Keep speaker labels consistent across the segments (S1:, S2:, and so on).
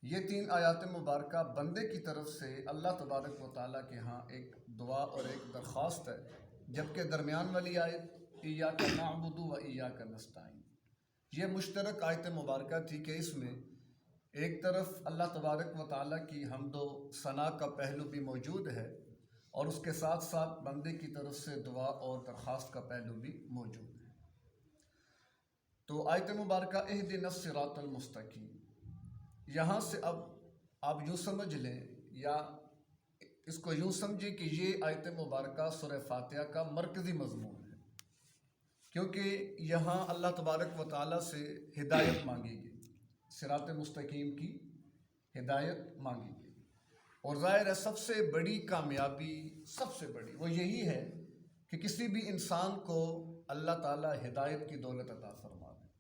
S1: یہ تین آیات مبارکہ بندے کی طرف سے اللہ تبارک و تعالیٰ کے ہاں ایک دعا اور ایک درخواست ہے، جبکہ درمیان والی آیت ایاک نعبد و ایاک نستعین یہ مشترک آیت مبارکہ تھی کہ اس میں ایک طرف اللہ تبارک و تعالیٰ کی حمد و ثنا کا پہلو بھی موجود ہے اور اس کے ساتھ ساتھ بندے کی طرف سے دعا اور درخواست کا پہلو بھی موجود ہے۔ تو آیت مبارکہ اہدنا الصراط المستقیم، یہاں سے اب آپ یوں سمجھ لیں یا اس کو یوں سمجھیں کہ یہ آیت مبارکہ سورہ فاتحہ کا مرکزی مضمون ہے، کیونکہ یہاں اللہ تبارک و تعالیٰ سے ہدایت مانگی گئی، صراط مستقیم کی ہدایت مانگی گئی، اور ظاہر ہے سب سے بڑی کامیابی سب سے بڑی وہ یہی ہے کہ کسی بھی انسان کو اللہ تعالیٰ ہدایت کی دولت عطا فرما دے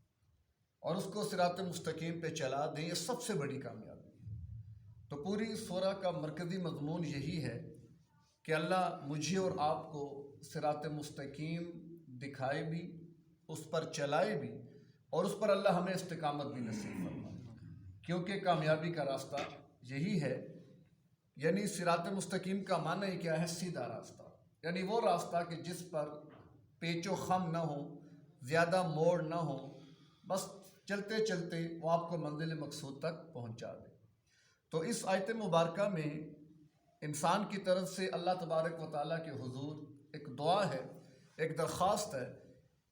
S1: اور اس کو صراط مستقیم پہ چلا دیں، یہ سب سے بڑی کامیابی ہے۔ تو پوری سورہ کا مرکزی مضمون یہی ہے کہ اللہ مجھے اور آپ کو صراط مستقیم دکھائے بھی، اس پر چلائے بھی، اور اس پر اللہ ہمیں استقامت بھی نصیب فرمائے، کیونکہ کامیابی کا راستہ یہی ہے۔ یعنی صراط مستقیم کا معنی ہی کیا ہے؟ سیدھا راستہ، یعنی وہ راستہ کہ جس پر پیچ و خم نہ ہو، زیادہ موڑ نہ ہو، بس چلتے چلتے وہ آپ کو منزل مقصود تک پہنچا دے۔ تو اس آیت مبارکہ میں انسان کی طرف سے اللہ تبارک و تعالیٰ کے حضور ایک دعا ہے، ایک درخواست ہے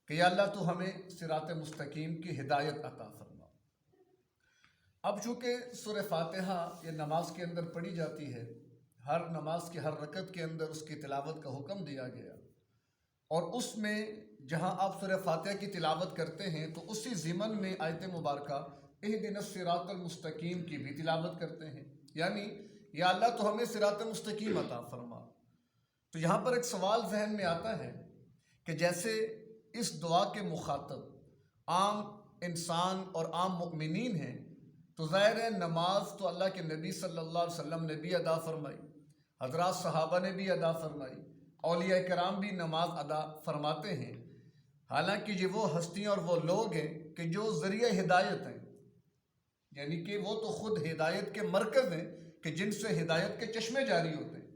S1: کہ یا اللہ تو ہمیں صراط مستقیم کی ہدایت عطا فرما۔ اب چونکہ سورہ فاتحہ یہ نماز کے اندر پڑھی جاتی ہے، ہر نماز کی ہر رکعت کے اندر اس کی تلاوت کا حکم دیا گیا، اور اس میں جہاں آپ سورہ فاتحہ کی تلاوت کرتے ہیں تو اسی ضمن میں آیت مبارکہ اہدنا الصراط المستقیم کی بھی تلاوت کرتے ہیں، یعنی یا اللہ تو ہمیں صراط مستقیم عطا فرما۔ تو یہاں پر ایک سوال ذہن میں آتا ہے کہ جیسے اس دعا کے مخاطب عام انسان اور عام مؤمنین ہیں، تو ظاہر ہے نماز تو اللہ کے نبی صلی اللہ علیہ وسلم نے بھی ادا فرمائی، حضرات صحابہ نے بھی ادا فرمائی، اولیاء کرام بھی نماز ادا فرماتے ہیں، حالانکہ یہ وہ ہستیاں اور وہ لوگ ہیں کہ جو ذریعہ ہدایت ہیں، یعنی کہ وہ تو خود ہدایت کے مرکز ہیں کہ جن سے ہدایت کے چشمے جاری ہوتے ہیں،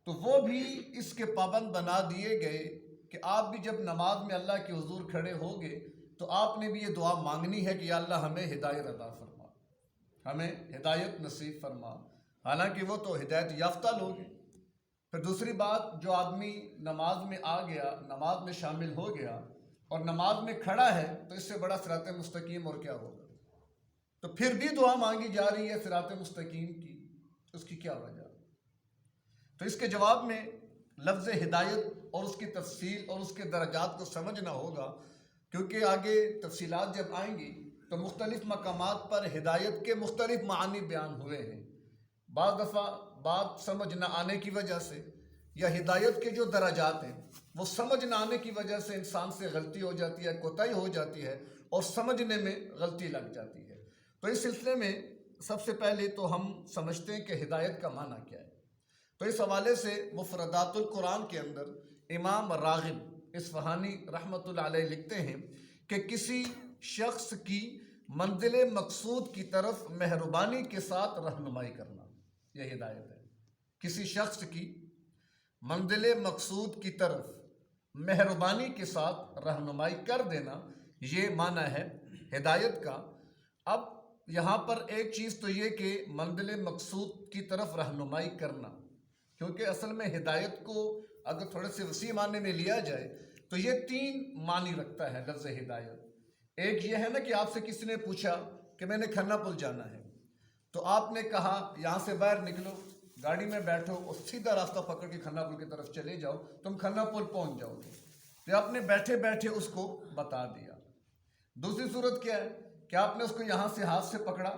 S1: تو وہ بھی اس کے پابند بنا دیے گئے کہ آپ بھی جب نماز میں اللہ کے حضور کھڑے ہوگے تو آپ نے بھی یہ دعا مانگنی ہے کہ یا اللہ ہمیں ہدایت عطا فرما، ہمیں ہدایت نصیب فرما، حالانکہ وہ تو ہدایت یافتہ لوگ ہیں۔ پھر دوسری بات، جو آدمی نماز میں آ گیا، نماز میں شامل ہو گیا اور نماز میں کھڑا ہے، تو اس سے بڑا صراط مستقیم اور کیا ہوگا؟ تو پھر بھی دعا مانگی جا رہی ہے صراط مستقیم کی، اس کی کیا وجہ؟ تو اس کے جواب میں لفظ ہدایت اور اس کی تفصیل اور اس کے درجات کو سمجھنا ہوگا، کیونکہ آگے تفصیلات جب آئیں گی تو مختلف مقامات پر ہدایت کے مختلف معنی بیان ہوئے ہیں۔ بعض دفعہ بات سمجھ نہ آنے کی وجہ سے یا ہدایت کے جو درجات ہیں وہ سمجھ نہ آنے کی وجہ سے انسان سے غلطی ہو جاتی ہے، کوتاہی ہو جاتی ہے اور سمجھنے میں غلطی لگ جاتی ہے۔ تو اس سلسلے میں سب سے پہلے تو ہم سمجھتے ہیں کہ ہدایت کا معنی کیا ہے۔ تو اس حوالے سے مفردات القرآن کے اندر امام راغب اصفہانی رحمۃ اللہ علیہ لکھتے ہیں کہ کسی شخص کی منزل مقصود کی طرف مہربانی کے ساتھ رہنمائی کرنا، یہ ہدایت ہے۔ کسی شخص کی منزل مقصود کی طرف مہربانی کے ساتھ رہنمائی کر دینا، یہ معنی ہے ہدایت کا۔ اب یہاں پر ایک چیز تو یہ کہ منزل مقصود کی طرف رہنمائی کرنا، کیونکہ اصل میں ہدایت کو اگر تھوڑے سے وسیع معنی میں لیا جائے تو یہ تین معنی رکھتا ہے لفظ ہدایت۔ ایک یہ ہے نا کہ آپ سے کسی نے پوچھا کہ میں نے کھنہ پل جانا ہے، تو آپ نے کہا یہاں سے باہر نکلو، گاڑی میں بیٹھو اور سیدھا راستہ پکڑ کے کھنہ پل کی طرف چلے جاؤ، تم کھنہ پل پہنچ جاؤ گے۔ تو آپ نے بیٹھے بیٹھے اس کو بتا دیا۔ دوسری صورت کیا ہے کہ آپ نے اس کو یہاں سے ہاتھ سے پکڑا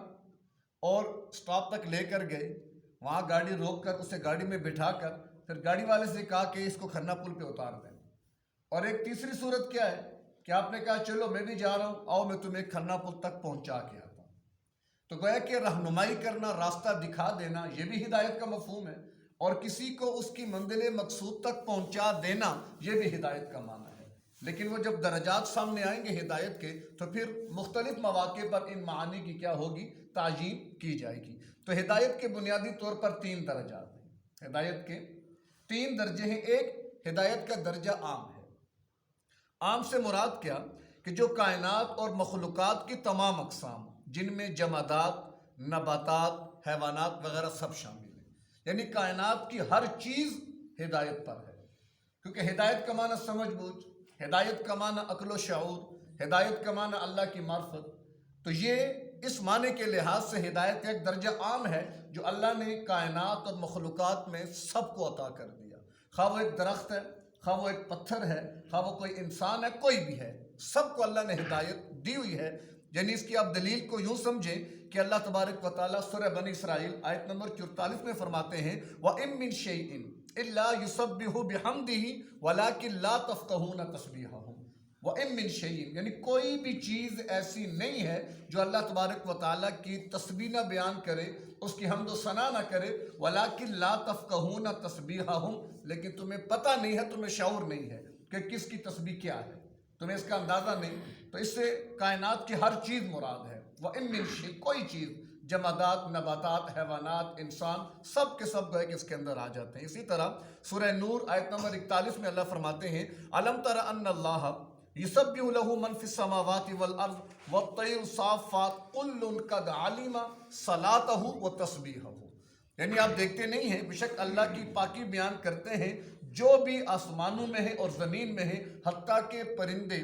S1: اور سٹاپ تک لے کر گئے، وہاں گاڑی روک کر اسے گاڑی میں بٹھا کر پھر گاڑی والے سے کہا کہ اس کو کھنہ پل پہ اتار دیں۔ اور ایک تیسری صورت کیا ہے کہ آپ نے کہا چلو میں بھی جا رہا ہوں، آؤ میں تمہیں کھنہ پل تک پہنچا کے آتا ہوں۔ تو گویا کہ رہنمائی کرنا، راستہ دکھا دینا، یہ بھی ہدایت کا مفہوم ہے، اور کسی کو اس کی منزل مقصود تک پہنچا دینا، یہ بھی ہدایت کا معنی ہے۔ لیکن وہ جب درجات سامنے آئیں گے ہدایت کے تو پھر مختلف مواقع پر ان معانی کی کیا ہوگی؟ تعیین کی جائے گی۔ تو ہدایت کے بنیادی طور پر 3 درجات ہیں، ہدایت کے 3 درجے ہیں۔ ایک ہدایت کا درجہ عام ہے۔ عام سے مراد کیا؟ کہ جو کائنات اور مخلوقات کی تمام اقسام جن میں جمادات، نباتات، حیوانات وغیرہ سب شامل ہیں، یعنی کائنات کی ہر چیز ہدایت پر ہے، کیونکہ ہدایت کا معنی سمجھ بوجھ، ہدایت کا معنی عقل و شعور، ہدایت کا معنی اللہ کی معرفت۔ تو یہ اس معنی کے لحاظ سے ہدایت ایک درجہ عام ہے جو اللہ نے کائنات اور مخلوقات میں سب کو عطا کر دیا، خواہ وہ ایک درخت ہے، خواہ وہ ایک پتھر ہے، خواہ وہ کوئی انسان ہے، کوئی بھی ہے، سب کو اللہ نے ہدایت دی ہوئی ہے۔ یعنی اس کی آپ دلیل کو یوں سمجھیں کہ اللہ تبارک و تعالیٰ سورہ بنی اسرائیل آیت نمبر 44 میں فرماتے ہیں وَإِن مِّن شَيْءٍ إِلَّا يُسَبِّحُ بِحَمْدِهِ وَلَٰكِن لَّا تَفْقَهُونَ تَسْبِيحَهُمْ۔ وَإِن مِّن شَيْءٍ یعنی کوئی بھی چیز ایسی نہیں ہے جو اللہ تبارک و تعالیٰ کی تسبیح نہ بیان کرے، اس کی حمد و ثنا نہ کرے، وَلَٰكِن لَّا تَفْقَهُونَ تَسْبِيحَهُمْ، لیکن تمہیں پتہ نہیں ہے، تمہیں شعور نہیں ہے کہ کس کی تسبیح کیا ہے، تمہیں اس کا اندازہ نہیں۔ تو اس سے کائنات کی ہر چیز مراد ہے۔ وَإِن مِّن شَيْءٍ کوئی چیز، جمادات، نباتات، حیوانات، انسان، سب کے سب گوئے کہ اس کے اندر آ جاتے ہیں۔ اسی طرح سورہ نور آیت نمبر 41 میں اللہ فرماتے ہیں أَلَمْ تَرَ أَنَّ اللَّهَ يُسَبِّحُ لَهُ مَن فِي السَّمَاوَاتِ وَالْأَرْضِ وَالطَّيْرُ صَافَّاتٍ كُلٌّ قَدْ عَلِمَ صَلَاتَهُ وَتَسْبِيحَهُ۔ یعنی آپ دیکھتے نہیں ہیں، بے شک اللہ کی پاکی بیان کرتے ہیں جو بھی آسمانوں میں ہیں اور زمین میں ہیں، حتیٰ کہ پرندے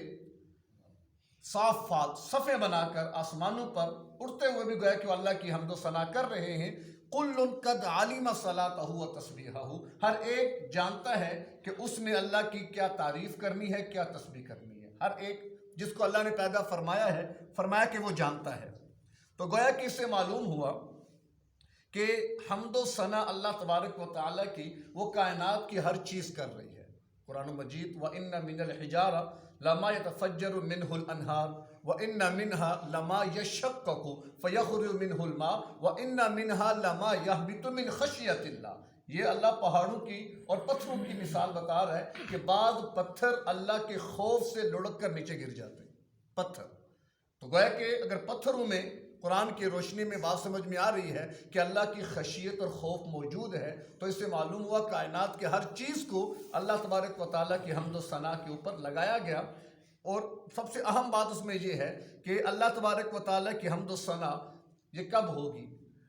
S1: صافات صفیں بنا کر آسمانوں پر اڑتے ہوئے بھی گویا کہ وہ اللہ کی حمد و ثنا کر رہے ہیں۔ کل قد علم صلاتہ و تسبیحہ، ہر ایک جانتا ہے کہ اس نے اللہ کی کیا تعریف کرنی ہے، کیا تسبیح کرنی ہے۔ ہر ایک جس کو اللہ نے پیدا فرمایا ہے، فرمایا کہ وہ جانتا ہے۔ تو گویا کہ اس سے معلوم ہوا کہ حمد و ثنا اللہ تبارک و تعالیٰ کی وہ کائنات کی ہر چیز کر رہی ہے۔ قرآن مجید وَإِنَّ مِنَ الْحِجَارَةِ لَمَا يَتَفَجَّرُ مِنْهُ الْأَنْهَارُ وَإِنَّ مِنْهَا لَمَا يَشَّقَّقُ فَيَخْرُجُ مِنْهُ الْمَاءُ وَإِنَّ مِنْهَا لَمَا يَهْبِطُ مِنْ خَشْيَةِ اللَّهِ۔ یہ اللہ پہاڑوں کی اور پتھروں کی مثال بتا رہا ہے کہ بعض پتھر اللہ کے خوف سے لڑک کر نیچے گر جاتے ہیں، پتھر۔ تو گویا کہ اگر پتھروں میں قرآن کی روشنی میں بات سمجھ میں آ رہی ہے کہ اللہ کی خشیت اور خوف موجود ہے، تو اس سے معلوم ہوا کائنات کے ہر چیز کو اللہ تبارک و تعالیٰ کی حمد و ثنا کے اوپر لگایا گیا۔ اور سب سے اہم بات اس میں یہ ہے کہ اللہ تبارک و تعالیٰ کی حمد و ثنا یہ کب ہوگی؟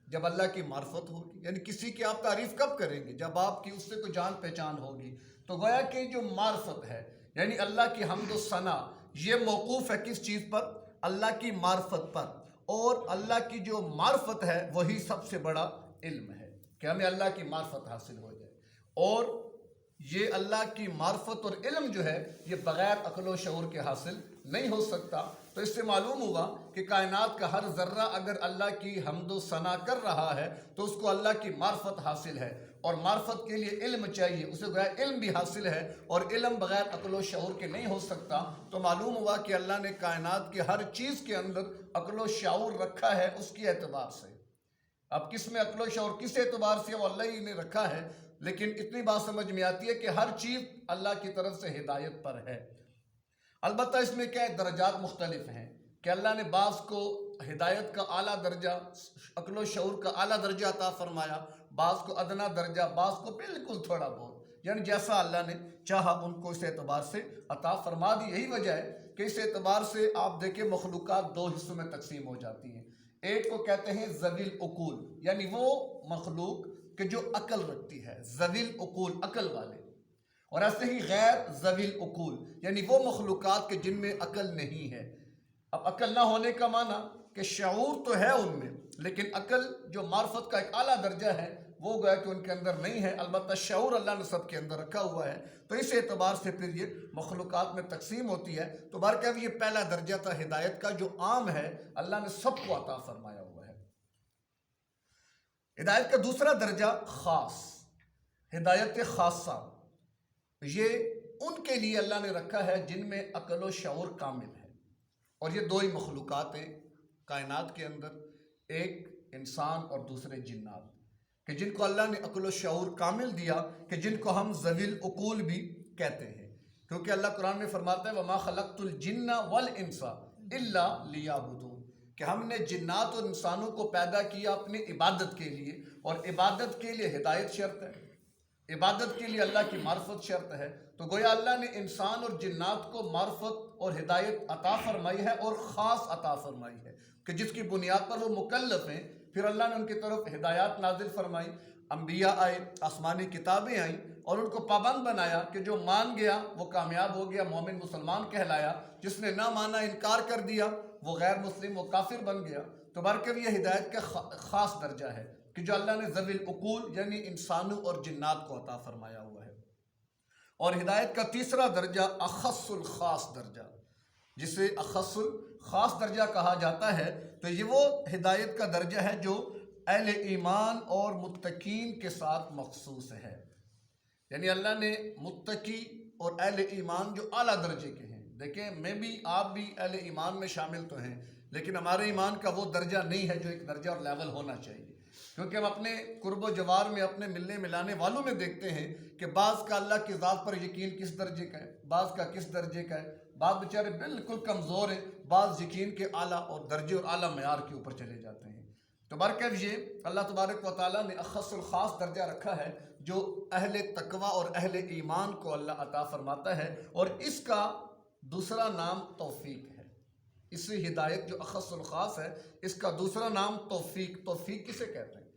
S1: جب اللہ کی معرفت ہوگی، یعنی کسی کی آپ تعریف کب کریں گے؟ جب آپ کی اس سے کوئی جان پہچان ہوگی۔ تو گویا کہ جو معرفت ہے، یعنی اللہ کی حمد و ثنا، یہ موقوف ہے کس چیز پر؟ اللہ کی معرفت پر۔ اور اللہ کی جو معرفت ہے وہی سب سے بڑا علم ہے کہ ہمیں اللہ کی معرفت حاصل ہو جائے۔ اور یہ اللہ کی معرفت اور علم جو ہے یہ بغیر عقل و شعور کے حاصل نہیں ہو سکتا۔ تو اس سے معلوم ہوا کہ کائنات کا ہر ذرہ اگر اللہ کی حمد و ثنا کر رہا ہے تو اس کو اللہ کی معرفت حاصل ہے، اور معرفت کے لیے علم چاہیے، اسے گویا علم بھی حاصل ہے، اور علم بغیر عقل و شعور کے نہیں ہو سکتا۔ تو معلوم ہوا کہ اللہ نے کائنات کے ہر چیز کے اندر عقل و شعور رکھا ہے اس کی اعتبار سے۔ اب کس میں عقل و شعور کس اعتبار سے وہ اللہ ہی نے رکھا ہے، لیکن اتنی بات سمجھ میں آتی ہے کہ ہر چیز اللہ کی طرف سے ہدایت پر ہے۔ البتہ اس میں کیا ہے، درجات مختلف ہیں کہ اللہ نے بعض کو ہدایت کا اعلیٰ درجہ، عقل و شعور کا اعلیٰ درجہ عطا فرمایا، بعض کو ادنا درجہ، بعض کو بالکل تھوڑا بہت، یعنی جیسا اللہ نے چاہا ان کو اس اعتبار سے عطا فرما دی۔ یہی وجہ ہے کہ اس اعتبار سے آپ دیکھیں مخلوقات 2 حصوں میں تقسیم ہو جاتی ہیں۔ ایک کو کہتے ہیں ذوی العقول، یعنی وہ مخلوق کہ جو عقل رکھتی ہے، ذوی العقول عقل والے، اور ایسے ہی غیر ذوی العقول یعنی وہ مخلوقات کہ جن میں عقل نہیں ہے۔ اب عقل نہ ہونے کا معنی کہ شعور تو ہے ان میں، لیکن عقل جو معرفت کا ایک اعلیٰ درجہ ہے وہ گویا کہ ان کے اندر نہیں ہے، البتہ شعور اللہ نے سب کے اندر رکھا ہوا ہے۔ تو اس اعتبار سے پھر یہ مخلوقات میں تقسیم ہوتی ہے۔ تو بہرکیف یہ پہلا درجہ تھا ہدایت کا جو عام ہے، اللہ نے سب کو عطا فرمایا ہوا ہے۔ ہدایت کا دوسرا درجہ خاص، ہدایت خاصہ، یہ ان کے لیے اللہ نے رکھا ہے جن میں عقل و شعور کامل ہے۔ اور یہ 2 ہی مخلوقات ہیں کائنات کے اندر، ایک انسان اور دوسرے جنات، کہ جن کو اللہ نے عقل و شعور کامل دیا، کہ جن کو ہم ذوی العقول بھی کہتے ہیں۔ کیونکہ اللہ قرآن میں فرماتا ہے وَمَا خَلَقْتُ الْجِنَّ وَالْإِنسَ إِلَّا لِيَعْبُدُونِ، کہ ہم نے جنات اور انسانوں کو پیدا کیا اپنی عبادت کے لیے، اور عبادت کے لیے ہدایت شرط ہے، عبادت کے لیے اللہ کی معرفت شرط ہے۔ تو گویا اللہ نے انسان اور جنات کو معرفت اور ہدایت عطا فرمائی ہے، اور خاص عطا فرمائی ہے کہ جس کی بنیاد پر وہ مکلف ہیں۔ پھر اللہ نے ان کی طرف ہدایات نازل فرمائی، انبیاء آئے، آسمانی کتابیں آئیں، اور ان کو پابند بنایا کہ جو مان گیا وہ کامیاب ہو گیا، مومن مسلمان کہلایا، جس نے نہ مانا انکار کر دیا وہ غیر مسلم، وہ کافر بن گیا۔ تو برکب یہ ہدایت کا خاص درجہ ہے کہ جو اللہ نے ذوی العقول یعنی انسانوں اور جنات کو عطا فرمایا ہوا ہے۔ اور ہدایت کا تیسرا درجہ اخص الخاص درجہ، جسے اخص الخاص درجہ کہا جاتا ہے، تو یہ وہ ہدایت کا درجہ ہے جو اہل ایمان اور متقین کے ساتھ مخصوص ہے۔ یعنی اللہ نے متقی اور اہل ایمان جو اعلیٰ درجے کے ہیں، دیکھیں میں بھی آپ بھی اہل ایمان میں شامل تو ہیں، لیکن ہمارے ایمان کا وہ درجہ نہیں ہے جو ایک درجہ اور لیول ہونا چاہیے، کیونکہ ہم اپنے قرب و جوار میں اپنے ملنے ملانے والوں میں دیکھتے ہیں کہ بعض کا اللہ کی ذات پر یقین کس درجے کا ہے، بعض کا کس درجے کا ہے، بعض بیچارے بالکل کمزور ہیں، بعض یقین کے اعلیٰ اور درجے اور اعلیٰ معیار کے اوپر چلے جاتے ہیں۔ تو برکت یہ اللہ تبارک و تعالیٰ نے اخص الخاص درجہ رکھا ہے جو اہل تقوی اور اہل ایمان کو اللہ عطا فرماتا ہے، اور اس کا دوسرا نام توفیق ہے۔ اس سے ہدایت جو اخص الخاص ہے، اس کا دوسرا نام توفیق۔ توفیق کسے کہتے ہیں؟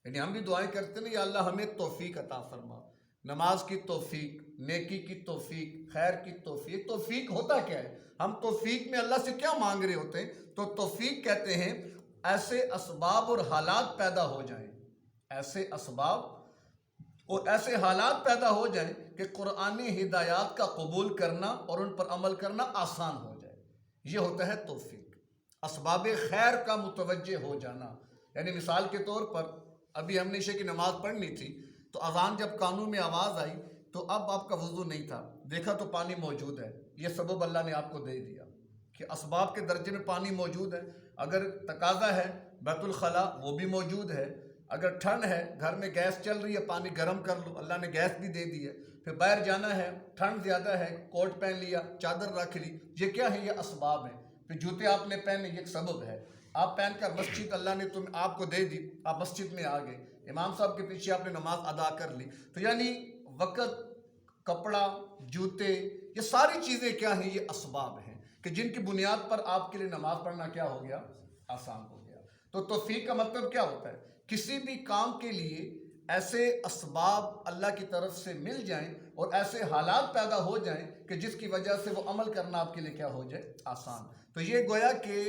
S1: یعنی ہم بھی دعائیں کرتے ہیں یا اللہ ہمیں توفیق عطا فرما، نماز کی توفیق، نیکی کی توفیق، خیر کی توفیق۔ توفیق ہوتا کیا ہے؟ ہم توفیق میں اللہ سے کیا مانگ رہے ہوتے ہیں؟ تو توفیق کہتے ہیں ایسے اسباب اور حالات پیدا ہو جائیں، ایسے اسباب اور ایسے حالات پیدا ہو جائیں کہ قرآنی ہدایات کا قبول کرنا اور ان پر عمل کرنا آسان ہو جائے، یہ ہوتا ہے توفیق۔ اسباب خیر کا متوجہ ہو جانا، یعنی مثال کے طور پر ابھی ہم نے عشاء کی نماز پڑھنی تھی، تو اذان جب کانوں میں آواز آئی تو اب آپ کا وضو نہیں تھا، دیکھا تو پانی موجود ہے، یہ سبب اللہ نے آپ کو دے دیا کہ اسباب کے درجے میں پانی موجود ہے۔ اگر تقاضا ہے بیت الخلاء وہ بھی موجود ہے، اگر ٹھنڈ ہے گھر میں گیس چل رہی ہے پانی گرم کر لو، اللہ نے گیس بھی دے دی ہے۔ پھر باہر جانا ہے ٹھنڈ زیادہ ہے کوٹ پہن لیا، چادر رکھ لی، یہ کیا ہے؟ یہ اسباب ہیں۔ پھر جوتے آپ نے پہنے، یہ ایک سبب ہے، آپ پہن کر مسجد اللہ نے آپ کو دے دی، آپ مسجد میں آ گئے، امام صاحب کے پیچھے آپ نے نماز ادا کر لی۔ تو یعنی وقت، کپڑا، جوتے، یہ ساری چیزیں کیا ہیں؟ یہ اسباب ہیں کہ جن کی بنیاد پر آپ کے لیے نماز پڑھنا کیا ہو گیا؟ آسان ہو گیا۔ تو توفیق کا مطلب کیا ہوتا ہے؟ کسی بھی کام کے لیے ایسے اسباب اللہ کی طرف سے مل جائیں اور ایسے حالات پیدا ہو جائیں کہ جس کی وجہ سے وہ عمل کرنا آپ کے لیے کیا ہو جائے؟ آسان۔ تو یہ گویا کہ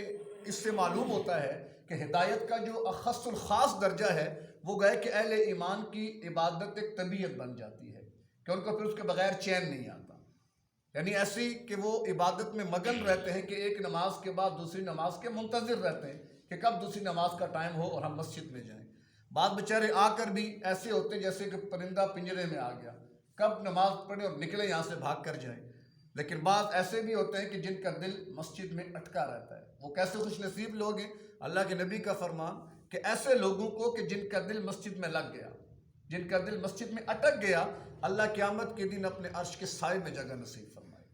S1: اس سے معلوم ہوتا ہے کہ ہدایت کا جو اخص الخاص درجہ ہے وہ گویا کہ اہل ایمان کی عبادت ایک طبیعت بن جاتی ہے کہ ان کو پھر اس کے بغیر چین نہیں آتا، یعنی ایسی کہ وہ عبادت میں مگن رہتے ہیں کہ ایک نماز کے بعد دوسری نماز کے منتظر رہتے ہیں کہ کب دوسری نماز کا ٹائم ہو اور ہم مسجد میں جائیں۔ بعض بیچارے آ کر بھی ایسے ہوتے ہیں جیسے کہ پرندہ پنجرے میں آ گیا، کب نماز پڑھیں اور نکلے یہاں سے بھاگ کر جائیں۔ لیکن بعض ایسے بھی ہوتے ہیں کہ جن کا دل مسجد میں اٹکا رہتا ہے، وہ کیسے خوش نصیب لوگ ہیں؟ اللہ کے نبی کا فرمان کہ ایسے لوگوں کو کہ جن کا دل مسجد میں لگ گیا، جن کا دل مسجد میں اٹک گیا، اللہ قیامت کے دن اپنے عرش کے سائے میں جگہ نصیب فرمائے،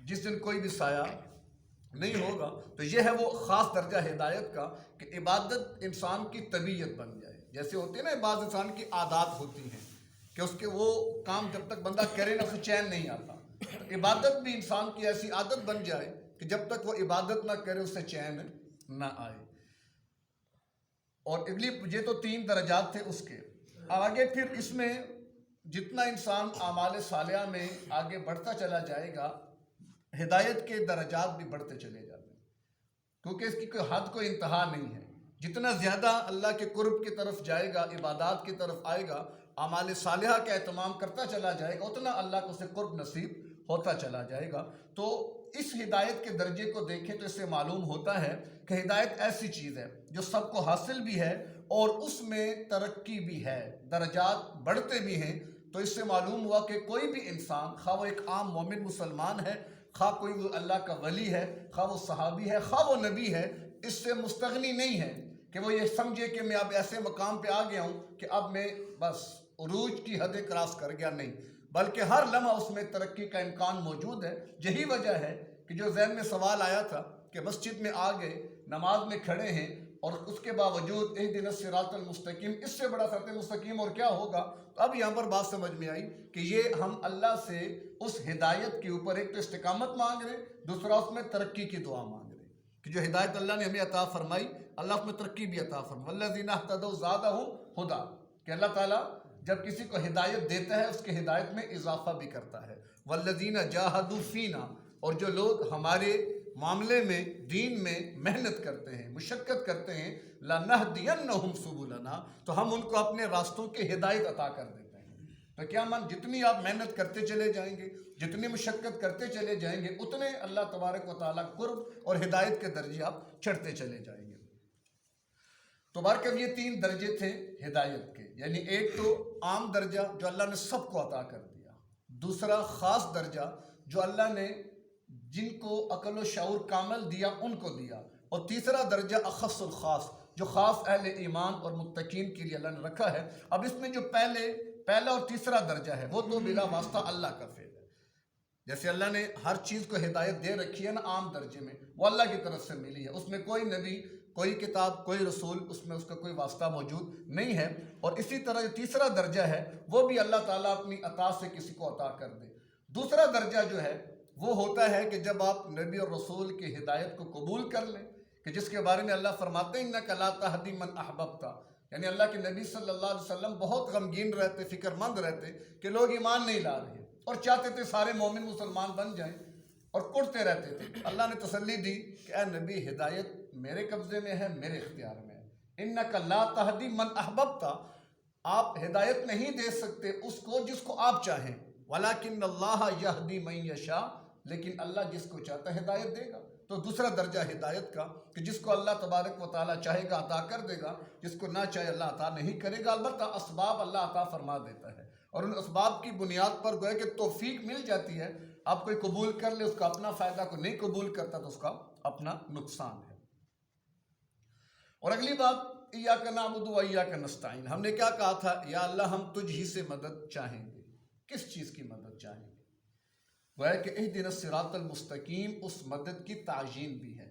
S1: جس دن کوئی بھی سایہ نہیں ہوگا۔ تو یہ ہے وہ خاص درجہ ہدایت کا کہ عبادت انسان کی طبیعت بن جائے، جیسے ہوتی ہے نا بعض انسان کی عادات ہوتی ہیں کہ اس کے وہ کام جب تک بندہ کرے نا اسے چین نہیں آتا، تو عبادت بھی انسان کی ایسی عادت بن جائے کہ جب تک وہ عبادت نہ کرے اسے چین نہ آئے۔ اور اگلی یہ تو 3 درجات تھے اس کے آگے، پھر اس میں جتنا انسان اعمال صالحہ میں آگے بڑھتا چلا جائے گا ہدایت کے درجات بھی بڑھتے چلے جاتے ہیں، کیونکہ اس کی کوئی حد کوئی انتہا نہیں ہے۔ جتنا زیادہ اللہ کے قرب کی طرف جائے گا، عبادات کی طرف آئے گا، اعمال صالحہ کا اہتمام کرتا چلا جائے گا، اتنا اللہ کو سے قرب نصیب ہوتا چلا جائے گا۔ تو اس ہدایت کے درجے کو دیکھیں تو اس سے معلوم ہوتا ہے کہ ہدایت ایسی چیز ہے جو سب کو حاصل بھی ہے اور اس میں ترقی بھی ہے، درجات بڑھتے بھی ہیں۔ تو اس سے معلوم ہوا کہ کوئی بھی انسان، خواہ وہ ایک عام مومن مسلمان ہے، خواہ کوئی وہ اللہ کا ولی ہے، خواہ وہ صحابی ہے، خواہ وہ نبی ہے، اس سے مستغنی نہیں ہے کہ وہ یہ سمجھے کہ میں اب ایسے مقام پہ آ گیا ہوں کہ اب میں بس عروج کی حدیں کراس کر گیا، نہیں، بلکہ ہر لمحہ اس میں ترقی کا امکان موجود ہے۔ یہی وجہ ہے کہ جو ذہن میں سوال آیا تھا کہ مسجد میں آ گئے، نماز میں کھڑے ہیں اور اس کے باوجود اہدنا الصراط المستقیم، اس سے بڑا صراط مستقیم اور کیا ہوگا؟ تو اب یہاں پر بات سمجھ میں آئی کہ یہ ہم اللہ سے اس ہدایت کے اوپر ایک تو استقامت مانگ رہے، دوسرا اس میں ترقی کی دعا مانگ رہے کہ جو ہدایت اللہ نے ہمیں عطا فرمائی، اللہ اس میں ترقی بھی عطا فرمائے۔ والذین اہتدوا زادہم ھدی، کہ اللہ تعالیٰ جب کسی کو ہدایت دیتا ہے اس کے ہدایت میں اضافہ بھی کرتا ہے۔ والذین جاہدوا فینا، اور جو لوگ ہمارے معاملے میں، دین میں محنت کرتے ہیں، مشقت کرتے ہیں، لَنَهْدِيَنَّهُمْ سُبُلَنَا، تو ہم ان کو اپنے راستوں کی ہدایت عطا کر دیتے ہیں۔ تو کیا جتنی آپ محنت کرتے چلے جائیں گے، جتنی مشقت کرتے چلے جائیں گے، اتنے اللہ تبارک و تعالیٰ قرب اور ہدایت کے درجے آپ چڑھتے چلے جائیں گے۔ تو بارکب یہ 3 درجے تھے ہدایت کے، یعنی ایک تو عام درجہ جو اللہ نے سب کو عطا کر دیا، دوسرا خاص درجہ جو اللہ نے جن کو عقل و شعور کامل دیا ان کو دیا، اور تیسرا درجہ اخص الخاص جو خاص اہل ایمان اور متقین کے لیے اللہ نے رکھا ہے۔ اب اس میں جو پہلا اور تیسرا درجہ ہے وہ تو بلا واسطہ اللہ کا فعل ہے۔ جیسے اللہ نے ہر چیز کو ہدایت دے رکھی ہے نا عام درجے میں، وہ اللہ کی طرف سے ملی ہے، اس میں کوئی نبی، کوئی کتاب، کوئی رسول، اس میں اس کا کوئی واسطہ موجود نہیں ہے۔ اور اسی طرح جو تیسرا درجہ ہے وہ بھی اللہ تعالیٰ اپنی عطا سے کسی کو عطا کر دے۔ دوسرا درجہ جو ہے وہ ہوتا ہے کہ جب آپ نبی اور رسول کی ہدایت کو قبول کر لیں، کہ جس کے بارے میں اللہ فرماتے ہیں اِنَّكَ لَا تَهْدِي مَنْ أَحْبَبْتَ، یعنی اللہ کے نبی صلی اللہ علیہ وسلم بہت غمگین رہتے، فکر مند رہتے کہ لوگ ایمان نہیں لا رہے، اور چاہتے تھے سارے مومن مسلمان بن جائیں اور کڑتے رہتے تھے۔ اللہ نے تسلی دی کہ اے نبی، ہدایت میرے قبضے میں ہے، میرے اختیار میں ہے۔ اِنَّكَ لَا تَهْدِي مَنْ أَحْبَبْتَ، آپ ہدایت نہیں دے سکتے اس کو جس کو آپ چاہیں، وَلَكِنَّ اللَّهَ يَهْدِي مَن يَشَاءُ، لیکن اللہ جس کو چاہتا ہے ہدایت دے گا۔ تو دوسرا درجہ ہدایت کا کہ جس کو اللہ تبارک و تعالیٰ چاہے گا عطا کر دے گا، جس کو نہ چاہے اللہ عطا نہیں کرے گا، البتہ اسباب اللہ عطا فرما دیتا ہے، اور ان اسباب کی بنیاد پر گویا کہ توفیق مل جاتی ہے۔ آپ کوئی قبول کر لے اس کا اپنا فائدہ، کوئی نہیں قبول کرتا تو اس کا اپنا نقصان ہے۔ اور اگلی بات، ایاک نعبد و ایاک نستعین، ہم نے کیا کہا تھا؟ یا اللہ ہم تجھ ہی سے مدد چاہیں گے۔ کس چیز کی مدد چاہیں گے؟ گویا کہ اہدنا الصراط المستقیم، اس مدد کی تعیین بھی ہے،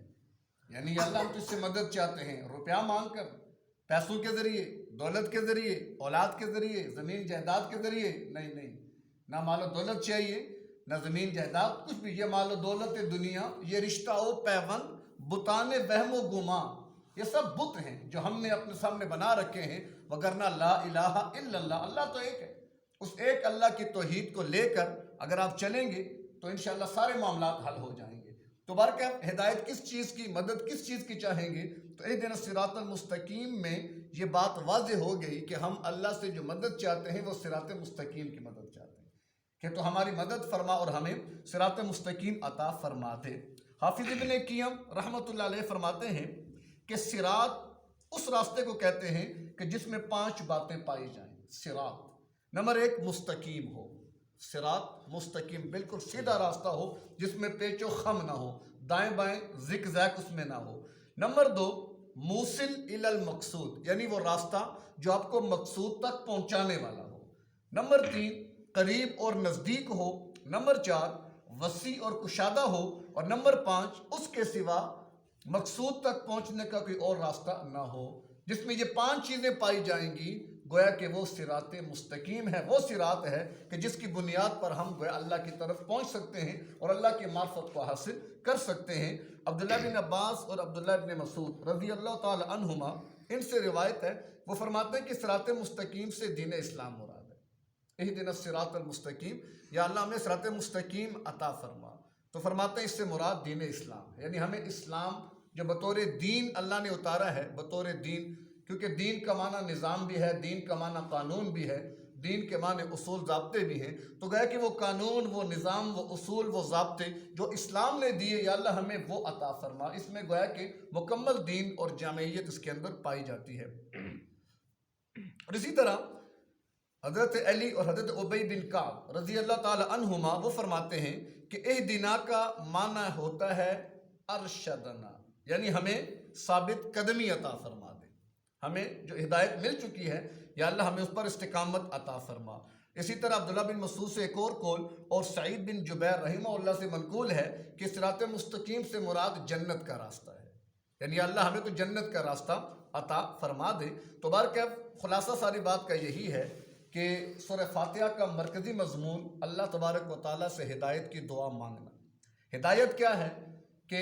S1: یعنی اللہ ہم تجھ سے مدد چاہتے ہیں، روپیہ مانگ کر، پیسوں کے ذریعے، دولت کے ذریعے، اولاد کے ذریعے، زمین جائیداد کے ذریعے نہیں، نہ مال و دولت چاہیے، نہ زمین جائیداد، کچھ بھی۔ یہ مال و دولت دنیا، یہ رشتہ و پیوند، بتانے وہم و گما، یہ سب بت ہیں جو ہم نے اپنے سامنے بنا رکھے ہیں، وگرنہ لا الہ الا اللہ، اللہ تو ایک ہے۔ اس ایک اللہ کی توحید کو لے کر اگر آپ چلیں گے تو انشاءاللہ سارے معاملات حل ہو جائیں گے۔ تو بارکہ ہدایت کس چیز کی، مدد کس چیز کی چاہیں گے؟ تو اہدنا الصراط المستقیم میں یہ بات واضح ہو گئی کہ ہم اللہ سے جو مدد چاہتے ہیں وہ صراط مستقیم کی مدد چاہتے ہیں، کہ تو ہماری مدد فرما اور ہمیں صراط مستقیم عطا فرما دے۔ حافظ ابن قیم رحمۃ اللہ علیہ فرماتے ہیں کہ صراط اس راستے کو کہتے ہیں کہ جس میں 5 باتیں پائی جائیں۔ صراط، نمبر 1 مستقیم ہو، صراط مستقیم بالکل سیدھا راستہ ہو جس میں پیچ و خم نہ ہو، دائیں بائیں زگ زیگ اس میں نہ ہو۔ نمبر 2 موصل الی المقصود، یعنی وہ راستہ جو آپ کو مقصود تک پہنچانے والا ہو۔ نمبر 3 قریب اور نزدیک ہو۔ نمبر 4 وسیع اور کشادہ ہو، اور نمبر 5 اس کے سوا مقصود تک پہنچنے کا کوئی اور راستہ نہ ہو۔ جس میں یہ 5 چیزیں پائی جائیں گی، گویا کہ وہ صراط مستقیم ہے، وہ صراط ہے کہ جس کی بنیاد پر ہم گویا اللہ کی طرف پہنچ سکتے ہیں اور اللہ کی معرفت کو حاصل کر سکتے ہیں۔ عبداللہ بن عباس اور عبداللہ بن مسعود رضی اللہ تعالی عنہما، ان سے روایت ہے، وہ فرماتے ہیں کہ صراط مستقیم سے دین اسلام مراد ہے۔ اہدنا الصراط المستقیم، یا اللہ ہمیں صراط مستقیم عطا فرما، تو فرماتے ہیں اس سے مراد دین اسلام ہے، یعنی ہمیں اسلام جو بطور دین اللہ نے اتارا ہے، بطور دین، کیونکہ دین کا معنی نظام بھی ہے، دین کا معنی قانون بھی ہے، دین کے معنی اصول ضابطے بھی ہیں، تو گویا کہ وہ قانون، وہ نظام، وہ اصول، وہ ضابطے جو اسلام نے دیے، یا اللہ ہمیں وہ عطا فرما۔ اس میں گویا کہ مکمل دین اور جامعیت اس کے اندر پائی جاتی ہے۔ اور اسی طرح حضرت علی اور حضرت ابی بن کعب رضی اللہ تعالی عنہما، وہ فرماتے ہیں کہ اہدنا کا معنی ہوتا ہے ارشدنا، یعنی ہمیں ثابت قدمی عطا فرما دے، ہمیں جو ہدایت مل چکی ہے یا اللہ ہمیں اس پر استقامت عطا فرما۔ اسی طرح عبداللہ بن مسعود سے ایک اور قول اور سعید بن جبیر رحمہ اللہ سے منقول ہے کہ صراط مستقیم سے مراد جنت کا راستہ ہے، یعنی اللہ ہمیں تو جنت کا راستہ عطا فرما دے۔ تو بہرکیف خلاصہ ساری بات کا یہی ہے کہ سورہ فاتحہ کا مرکزی مضمون اللہ تبارک و تعالیٰ سے ہدایت کی دعا مانگنا۔ ہدایت کیا ہے؟ کہ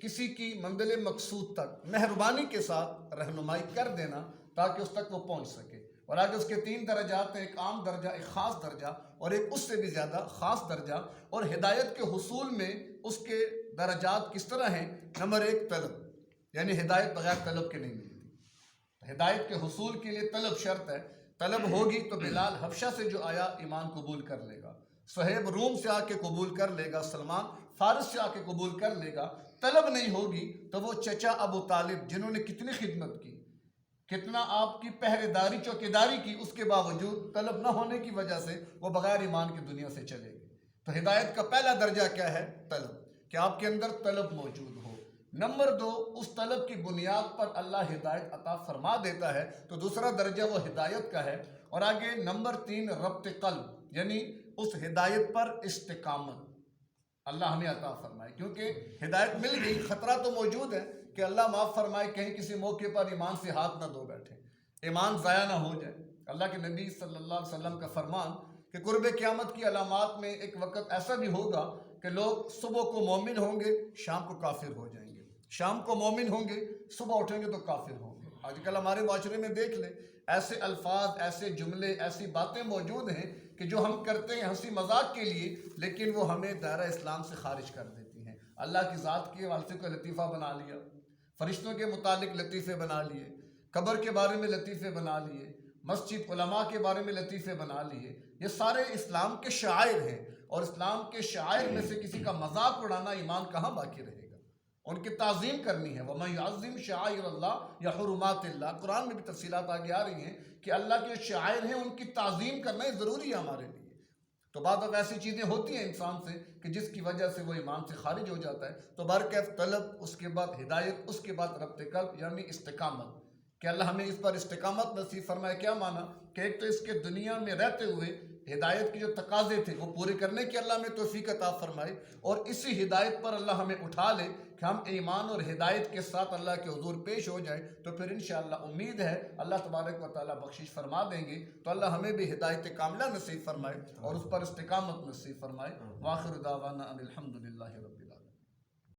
S1: کسی کی منزل مقصود تک مہربانی کے ساتھ رہنمائی کر دینا تاکہ اس تک وہ پہنچ سکے۔ اور آگے اس کے 3 درجات ہیں، ایک عام درجہ، ایک خاص درجہ اور ایک اس سے بھی زیادہ خاص درجہ۔ اور ہدایت کے حصول میں اس کے درجات کس طرح ہیں؟ نمبر 1 طلب، یعنی ہدایت بغیر طلب کے نہیں ملتی۔ ہدایت کے حصول کے لیے طلب شرط ہے، طلب ہوگی تو بلال حبشہ سے جو آیا ایمان قبول کر لے گا، صہیب روم سے آ کے قبول کر لے گا، سلمان فارس سے آ کے قبول کر لے گا۔ طلب نہیں ہوگی تو وہ چچا ابو طالب جنہوں نے کتنی خدمت کی، کتنا آپ کی پہرے داری چوکیداری کی، اس کے باوجود طلب نہ ہونے کی وجہ سے وہ بغیر ایمان کی دنیا سے چلے گئے۔ تو ہدایت کا پہلا درجہ کیا ہے؟ طلب، کہ آپ کے اندر طلب موجود ہو۔ نمبر 2، اس طلب کی بنیاد پر اللہ ہدایت عطا فرما دیتا ہے، تو دوسرا درجہ وہ ہدایت کا ہے۔ اور آگے نمبر 3 ربط قلب، یعنی اس ہدایت پر استقامت اللہ ہمیں عطا فرمائے، کیونکہ ہدایت مل گئی، خطرہ تو موجود ہے کہ اللہ معاف فرمائے کہیں کسی موقع پر ایمان سے ہاتھ نہ دھو بیٹھے، ایمان ضائع نہ ہو جائے۔ اللہ کے نبی صلی اللہ علیہ وسلم کا فرمان کہ قرب قیامت کی علامات میں ایک وقت ایسا بھی ہوگا کہ لوگ صبح کو مومن ہوں گے، شام کو کافر ہو جائیں گے، شام کو مومن ہوں گے، صبح اٹھیں گے تو کافر ہوں گے۔ آج کل ہمارے معاشرے میں دیکھ لیں، ایسے الفاظ، ایسے جملے، ایسی باتیں موجود ہیں کہ جو ہم کرتے ہیں ہنسی مذاق کے لیے، لیکن وہ ہمیں دائرہ اسلام سے خارج کر دیتی ہیں۔ اللہ کی ذات کے حوالے کو لطیفہ بنا لیا، فرشتوں کے متعلق لطیفے بنا لیے، قبر کے بارے میں لطیفے بنا لیے، مسجد علماء کے بارے میں لطیفے بنا لیے۔ یہ سارے اسلام کے شعائر ہیں، اور اسلام کے شعائر میں سے کسی کا مذاق اڑانا ایمان کہاں باقی رہے گا؟ ان کی تعظیم کرنی ہے۔ وَمَن يُعَظِّمْ شَعَائِرَ اللَّهِ یا حرمات اللہ، قرآن میں بھی تفصیلات آگے آ رہی ہیں کہ اللہ کے شاعر ہیں، ان کی تعظیم کرنا ہی ضروری ہے ہمارے لیے۔ تو بعض وقت ایسی چیزیں ہوتی ہیں انسان سے کہ جس کی وجہ سے وہ ایمان سے خارج ہو جاتا ہے۔ تو بہرکیف طلب، اس کے بعد ہدایت، اس کے بعد ربط قلب یعنی استقامت، کہ اللہ ہمیں اس پر استقامت نصیب فرمائے۔ کیا مانا؟ کہ ایک تو اس کے دنیا میں رہتے ہوئے ہدایت کے جو تقاضے تھے وہ پورے کرنے کی اللہ ہمیں توفیق عطا فرمائے، اور اسی ہدایت پر اللہ ہمیں اٹھا لے کہ ہم ایمان اور ہدایت کے ساتھ اللہ کے حضور پیش ہو جائیں۔ تو پھر انشاءاللہ امید ہے اللہ تبارک و تعالیٰ بخشش فرما دیں گے۔ تو اللہ ہمیں بھی ہدایت کاملہ نصیب فرمائے اور اس پر استقامت نصیب فرمائے۔ وآخر دعوانا ان الحمدللہ رب العالمین۔